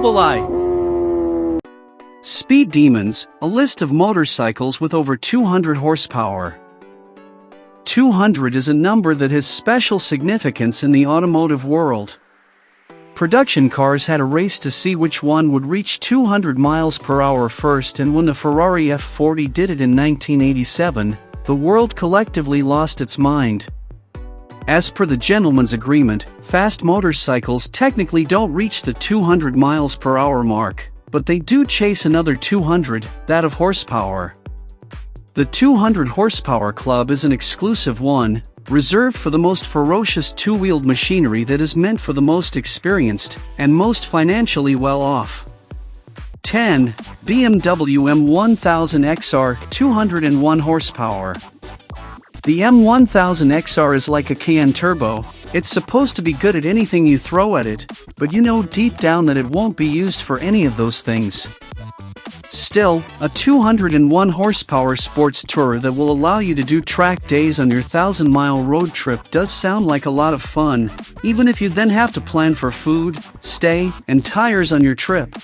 Mobili. Speed Demons, a list of motorcycles with over 200 horsepower. 200 is a number that has special significance in the automotive world. Production cars had a race to see which one would reach 200 miles per hour first, and when the Ferrari F40 did it in 1987, the world collectively lost its mind. As per the gentleman's agreement, fast motorcycles technically don't reach the 200 miles per hour mark, but they do chase another 200, that of horsepower. The 200 horsepower club is an exclusive one, reserved for the most ferocious two-wheeled machinery that is meant for the most experienced and most financially well-off. 10. BMW M1000 XR 201 horsepower. The M1000 XR is like a Cayenne Turbo. It's supposed to be good at anything you throw at it, but you know deep down that it won't be used for any of those things. Still, a 201 horsepower sports tourer that will allow you to do track days on your 1,000-mile road trip does sound like a lot of fun, even if you then have to plan for food, stay, and tires on your trip.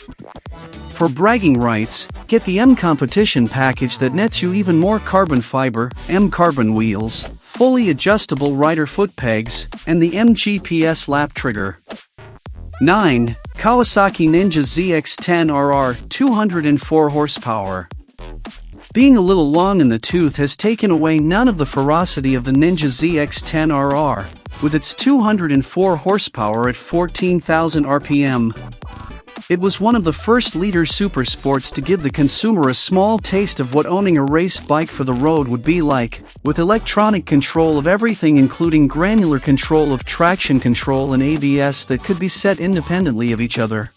For bragging rights, get the M Competition package that nets you even more carbon fiber, M carbon wheels, fully adjustable rider foot pegs, and the M GPS lap trigger. 9. Kawasaki Ninja ZX10 RR 204 horsepower. Being a little long in the tooth has taken away none of the ferocity of the Ninja ZX10 RR, with its 204 horsepower at 14,000 RPM. It was one of the first liter supersports to give the consumer a small taste of what owning a race bike for the road would be like, with electronic control of everything including granular control of traction control and ABS that could be set independently of each other.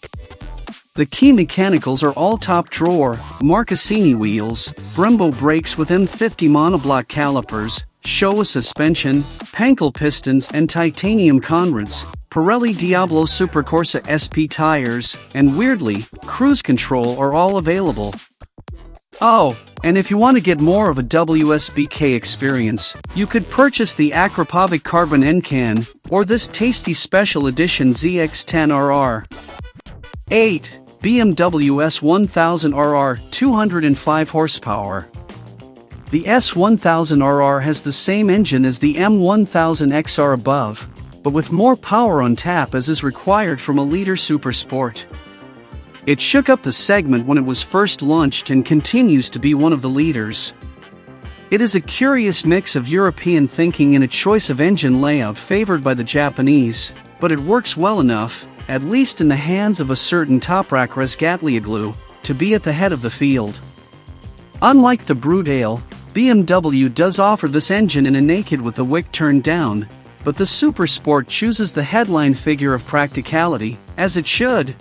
The key mechanicals are all top drawer, Marcassini wheels, Brembo brakes with M50 monoblock calipers, Showa suspension, Pankel pistons and titanium conrads, Pirelli Diablo Supercorsa SP tires, and weirdly, cruise control are all available. Oh, and if you want to get more of a WSBK experience, you could purchase the Akrapovic Carbon N-Can, or this tasty special edition ZX10 RR. 8. BMW S1000 RR 205 horsepower. The S1000 RR has the same engine as the M1000 XR above, but with more power on tap as is required from a liter supersport. It shook up the segment when it was first launched and continues to be one of the leaders. It is a curious mix of European thinking and a choice of engine layout favored by the Japanese, but it works well enough, at least in the hands of a certain Toprak Razgatlioglu, to be at the head of the field. Unlike the Brute Ale, BMW does offer this engine in a naked with the wick turned down, but the Supersport chooses the headline figure of practicality, as it should.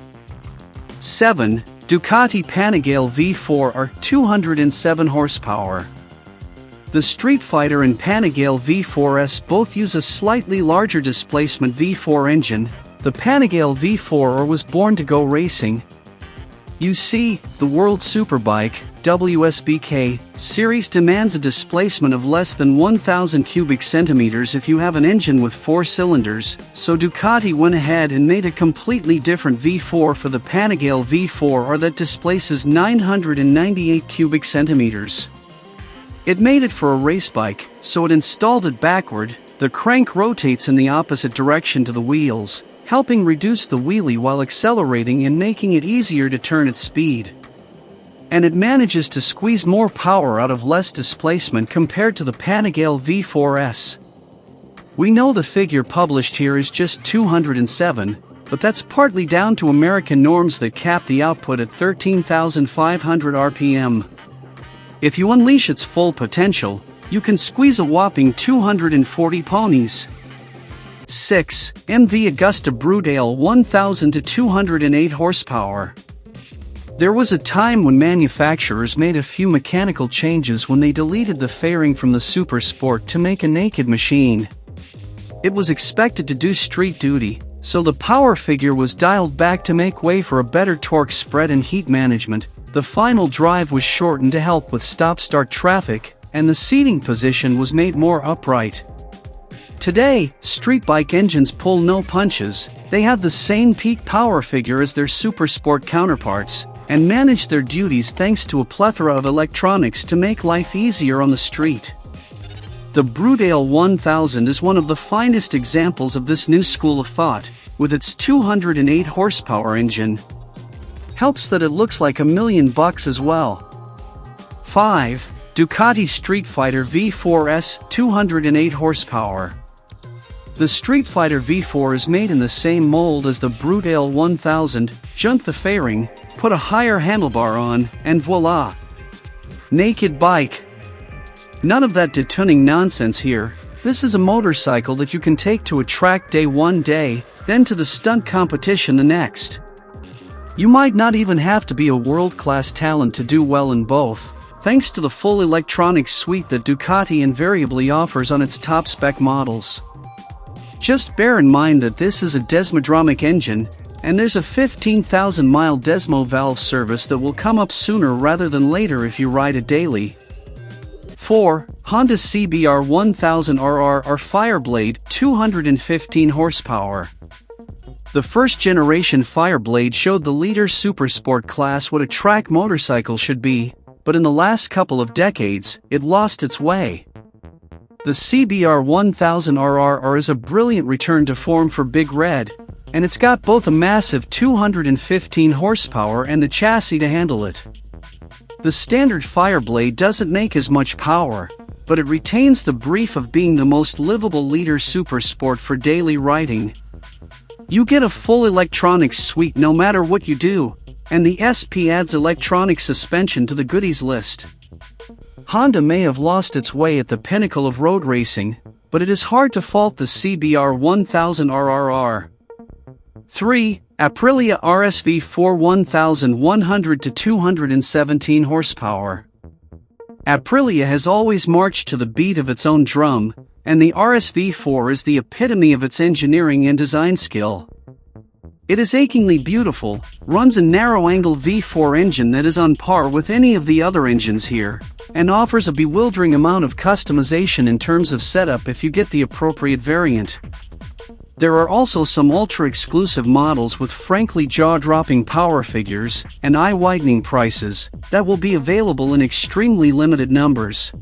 7. Ducati Panigale V4 R 207 horsepower. The Street Fighter and Panigale V4S both use a slightly larger displacement V4 engine. The Panigale V4R was born to go racing. You see, the World Superbike, WSBK, series demands a displacement of less than 1,000 cubic centimeters if you have an engine with 4 cylinders, so Ducati went ahead and made a completely different V4 for the Panigale V4R that displaces 998 cubic centimeters. It made it for a race bike, so it installed it backward. The crank rotates in the opposite direction to the wheels, helping reduce the wheelie while accelerating and making it easier to turn at speed. And it manages to squeeze more power out of less displacement compared to the Panigale V4S. We know the figure published here is just 207, but that's partly down to American norms that cap the output at 13,500 RPM. If you unleash its full potential, you can squeeze a whopping 240 ponies. 6. MV Agusta Brute Ale 1000 to 208 horsepower. There was a time when manufacturers made a few mechanical changes when they deleted the fairing from the Super Sport to make a naked machine. It was expected to do street duty, so the power figure was dialed back to make way for a better torque spread and heat management. The final drive was shortened to help with stop-start traffic, and the seating position was made more upright. Today, street bike engines pull no punches. They have the same peak power figure as their supersport counterparts, and manage their duties thanks to a plethora of electronics to make life easier on the street. The Brudale 1000 is one of the finest examples of this new school of thought, with its 208 horsepower engine. Helps that it looks like $1 million as well. 5. Ducati Street Fighter V4S 208 horsepower. The Street Fighter V4 is made in the same mold as the Brudale 1000, junk the fairing, put a higher handlebar on, and voila! Naked bike. None of that detuning nonsense here. This is a motorcycle that you can take to a track day one day, then to the stunt competition the next. You might not even have to be a world-class talent to do well in both, thanks to the full electronics suite that Ducati invariably offers on its top-spec models. Just bear in mind that this is a desmodromic engine, and there's a 15,000-mile Desmo valve service that will come up sooner rather than later if you ride it daily. 4. Honda CBR 1000 RR or Fireblade 215 horsepower. The first-generation Fireblade showed the leader supersport class what a track motorcycle should be, but in the last couple of decades, it lost its way. The CBR 1000 RR is a brilliant return to form for Big Red, and it's got both a massive 215 horsepower and the chassis to handle it. The standard Fireblade doesn't make as much power, but it retains the brief of being the most livable leader supersport for daily riding. You get a full electronics suite no matter what you do, and the SP adds electronic suspension to the goodies list. Honda may have lost its way at the pinnacle of road racing, but it is hard to fault the CBR 1000 RRR. 3. Aprilia RSV4 1100 to 217 horsepower. Aprilia has always marched to the beat of its own drum, and the RSV4 is the epitome of its engineering and design skill. It is achingly beautiful, runs a narrow-angle V4 engine that is on par with any of the other engines here, and offers a bewildering amount of customization in terms of setup if you get the appropriate variant. There are also some ultra-exclusive models with frankly jaw-dropping power figures and eye-widening prices that will be available in extremely limited numbers.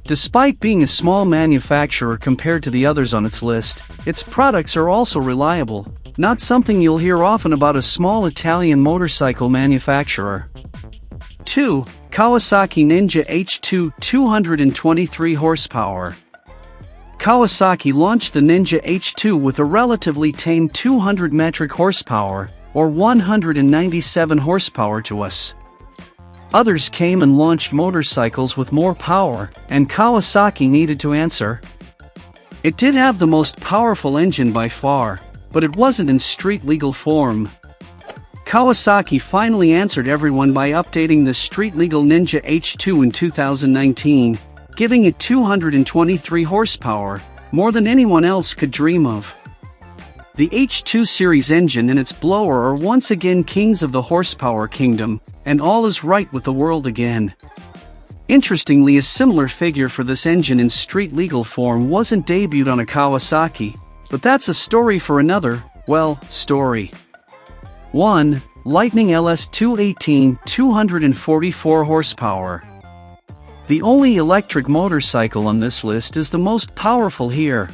Despite being a small manufacturer compared to the others on its list, its products are also reliable, not something you'll hear often about a small Italian motorcycle manufacturer. 2. Kawasaki Ninja H2 223 horsepower. Kawasaki launched the Ninja H2 with a relatively tame 200 metric horsepower, or 197 horsepower to us. Others came and launched motorcycles with more power, and Kawasaki needed to answer. It did have the most powerful engine by far, but it wasn't in street-legal form. Kawasaki finally answered everyone by updating the street-legal Ninja H2 in 2019, giving it 223 horsepower, more than anyone else could dream of. The H2 series engine and its blower are once again kings of the horsepower kingdom, and all is right with the world again. Interestingly, a similar figure for this engine in street-legal form wasn't debuted on a Kawasaki, but that's a story for another, story. 1. Lightning LS 218 244 horsepower. The only electric motorcycle on this list is the most powerful here.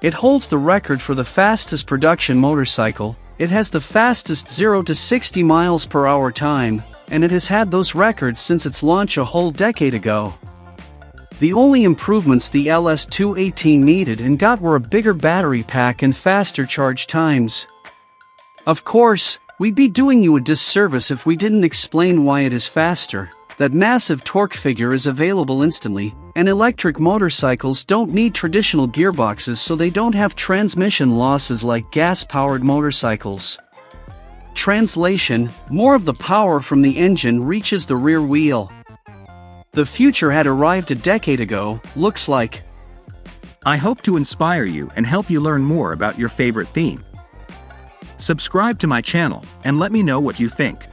It holds the record for the fastest production motorcycle, it has the fastest 0 to 60 miles per hour time, and it has had those records since its launch a whole decade ago. The only improvements the LS 218 needed and got were a bigger battery pack and faster charge times. Of course, we'd be doing you a disservice if we didn't explain why it is faster. That massive torque figure is available instantly, and electric motorcycles don't need traditional gearboxes, so they don't have transmission losses like gas-powered motorcycles. Translation: more of the power from the engine reaches the rear wheel. The future had arrived a decade ago, looks like. I hope to inspire you and help you learn more about your favorite theme. Subscribe to my channel and let me know what you think.